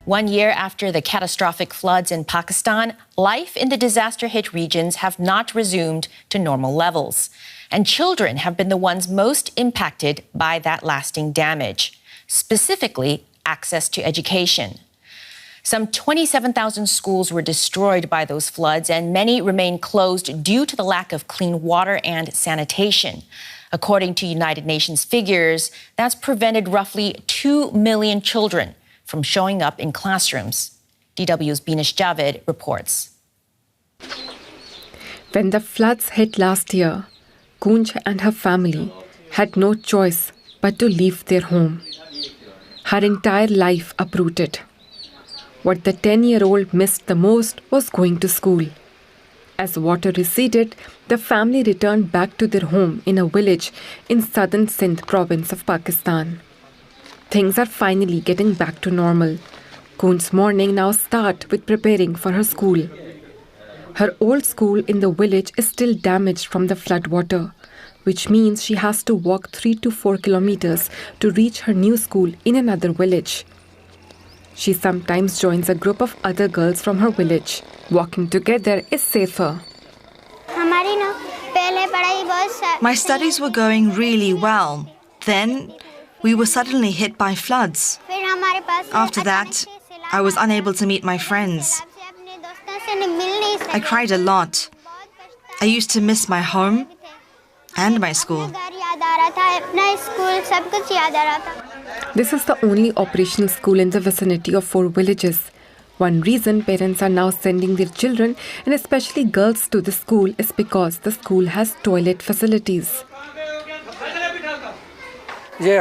1 year after the catastrophic floods in Pakistan, life in the disaster-hit regions have not resumed to normal levels. And children have been the ones most impacted by that lasting damage, specifically access to education. Some 27,000 schools were destroyed by those floods, and many remain closed due to the lack of clean water and sanitation. According to United Nations figures, that's prevented roughly 2 million children from showing up in classrooms. DW's Binish Javed reports. When the floods hit last year, Kunj and her family had no choice but to leave their home. Her entire life uprooted. What the 10-year-old missed the most was going to school. As water receded, the family returned back to their home in a village in southern Sindh province of Pakistan. Things are finally getting back to normal. Kunj's morning now starts with preparing for her school. Her old school in the village is still damaged from the flood water, which means she has to walk 3 to 4 kilometers to reach her new school in another village. She sometimes joins a group of other girls from her village. Walking together is safer. My studies were going really well. Then we were suddenly hit by floods. After that, I was unable to meet my friends. I cried a lot. I used to miss my home and my school. This is the only operational school in the vicinity of 4 villages. One reason parents are now sending their children, and especially girls, to the school is because the school has toilet facilities. The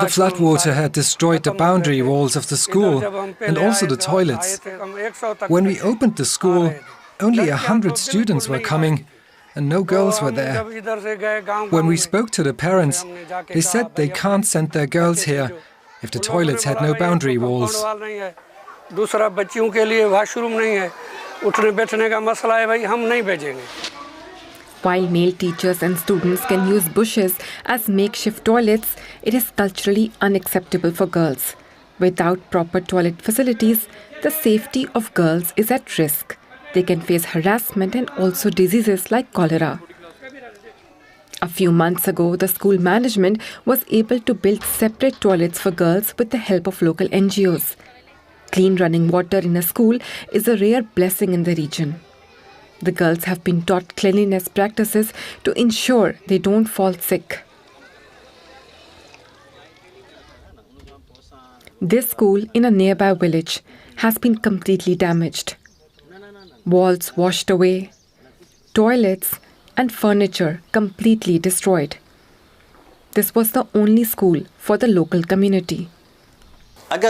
floodwater had destroyed the boundary walls of the school and also the toilets. When we opened the school, only 100 students were coming and no girls were there. When we spoke to the parents, they said they can't send their girls here if the toilets had no boundary walls. While male teachers and students can use bushes as makeshift toilets, it is culturally unacceptable for girls. Without proper toilet facilities, the safety of girls is at risk. They can face harassment and also diseases like cholera. A few months ago, the school management was able to build separate toilets for girls with the help of local NGOs. Clean running water in a school is a rare blessing in the region. The girls have been taught cleanliness practices to ensure they don't fall sick. This school in a nearby village has been completely damaged. Walls washed away, toilets and furniture completely destroyed. This was the only school for the local community. If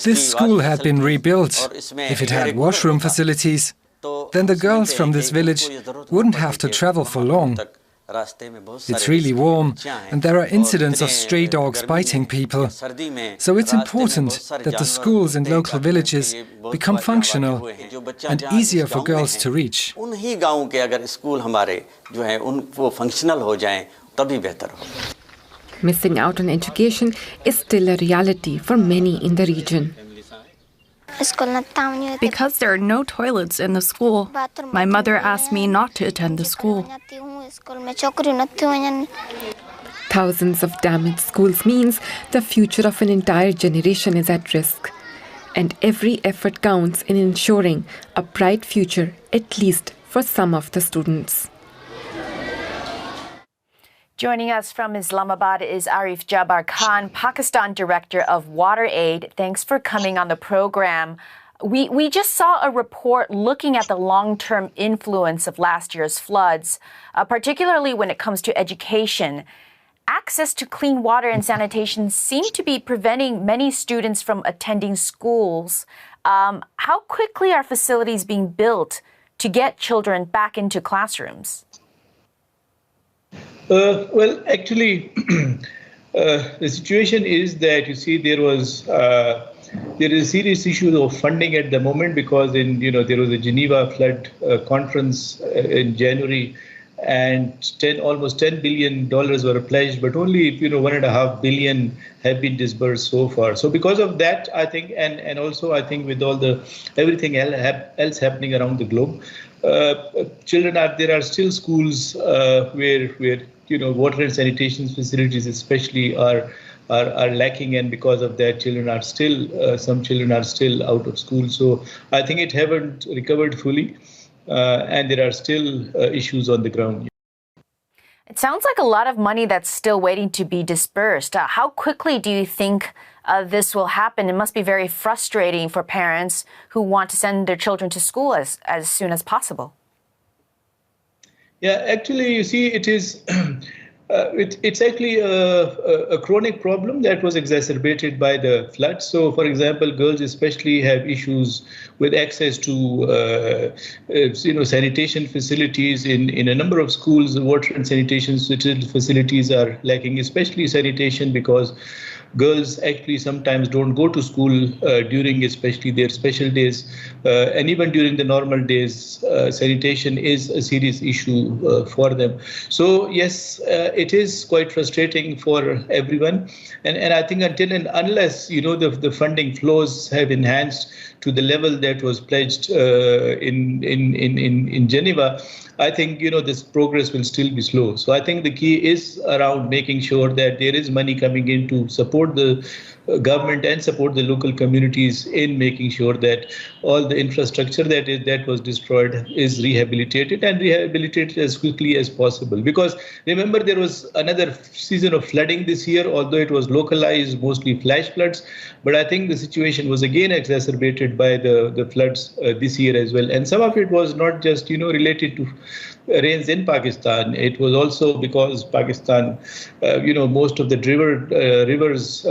this school had been rebuilt, if it had washroom facilities, then the girls from this village wouldn't have to travel for long. It's really warm and there are incidents of stray dogs biting people. So it's important that the schools in local villages become functional and easier for girls to reach. Missing out on education is still a reality for many in the region. Because there are no toilets in the school, my mother asked me not to attend the school. Thousands of damaged schools means the future of an entire generation is at risk. And every effort counts in ensuring a bright future, at least for some of the students. Joining us from Islamabad is Arif Jabbar Khan, Pakistan Director of Water Aid. Thanks for coming on the program. We just saw a report looking at the long-term influence of last year's floods, particularly when it comes to education. Access to clean water and sanitation seem to be preventing many students from attending schools. How quickly are facilities being built to get children back into classrooms? Well, actually, the situation is that, you see, there is a serious issue of funding at the moment because there was a Geneva flood conference in January and almost $10 billion were pledged, but only $1.5 billion have been disbursed so far. So because of that, I think, and also I think with all everything else happening around the globe, there are still schools where water and sanitation facilities especially are lacking, and because of that, some children are still out of school. So I think it haven't recovered fully. And there are still issues on the ground. It sounds like a lot of money that's still waiting to be dispersed. How quickly do you think this will happen? It must be very frustrating for parents who want to send their children to school as soon as possible. Yeah, actually, you see, it is. It's actually a chronic problem that was exacerbated by the floods. So, for example, girls especially have issues with access to sanitation facilities in a number of schools. The water and sanitation facilities are lacking, especially sanitation, because girls actually sometimes don't go to school during especially their special days, and even during the normal days, sanitation is a serious issue for them. So yes, it is quite frustrating for everyone, and I think until and unless the funding flows have enhanced to the level that was pledged in Geneva, I think this progress will still be slow. So I think the key is around making sure that there is money coming in to support the government and support the local communities in making sure that all the infrastructure that was destroyed is rehabilitated as quickly as possible. Because remember, there was another season of flooding this year, although it was localized, mostly flash floods. But I think the situation was again exacerbated by the floods this year as well. And some of it was not just related to rains in Pakistan. It was also because Pakistan, most of the rivers,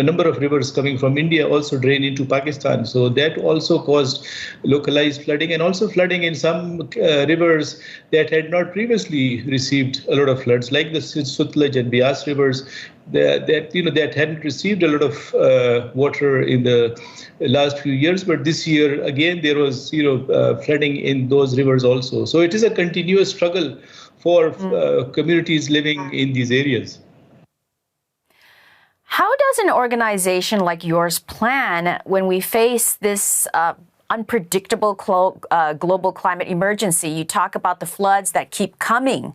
number of rivers coming from India also drain into Pakistan. So that also caused localized flooding, and also flooding in some rivers that had not previously received a lot of floods, like the Sutlej and Beas rivers, that hadn't received a lot of water in the last few years, but this year again there was flooding in those rivers also. So it is a continuous struggle for communities living in these areas. How does an organization like yours plan when we face this unpredictable global climate emergency? You talk about the floods that keep coming,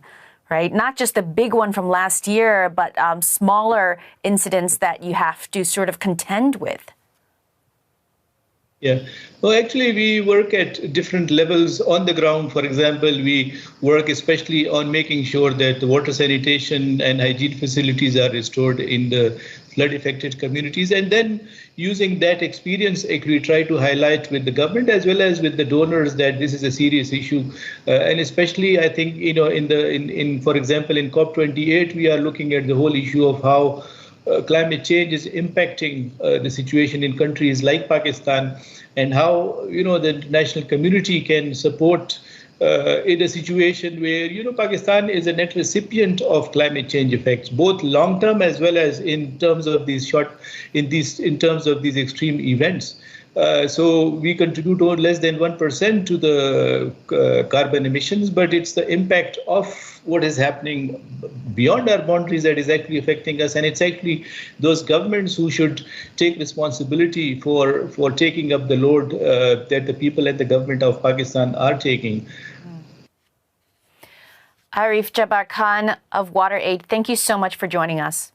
right? Not just the big one from last year, but smaller incidents that you have to sort of contend with. Yeah. Well, actually, we work at different levels on the ground. For example, we work especially on making sure that the water sanitation and hygiene facilities are restored in the flood-affected communities. And then using that experience, we try to highlight with the government as well as with the donors that this is a serious issue. And especially, I think, for example, in COP28, we are looking at the whole issue of how climate change is impacting the situation in countries like Pakistan, and how the international community can support in a situation where Pakistan is a net recipient of climate change effects, both long term as well as in terms of these extreme events. So we contribute less than 1% to the carbon emissions, but it's the impact of what is happening beyond our boundaries that is actually affecting us. And it's actually those governments who should take responsibility for taking up the load that the people and the government of Pakistan are taking. Arif Jabbar Khan of WaterAid, thank you so much for joining us.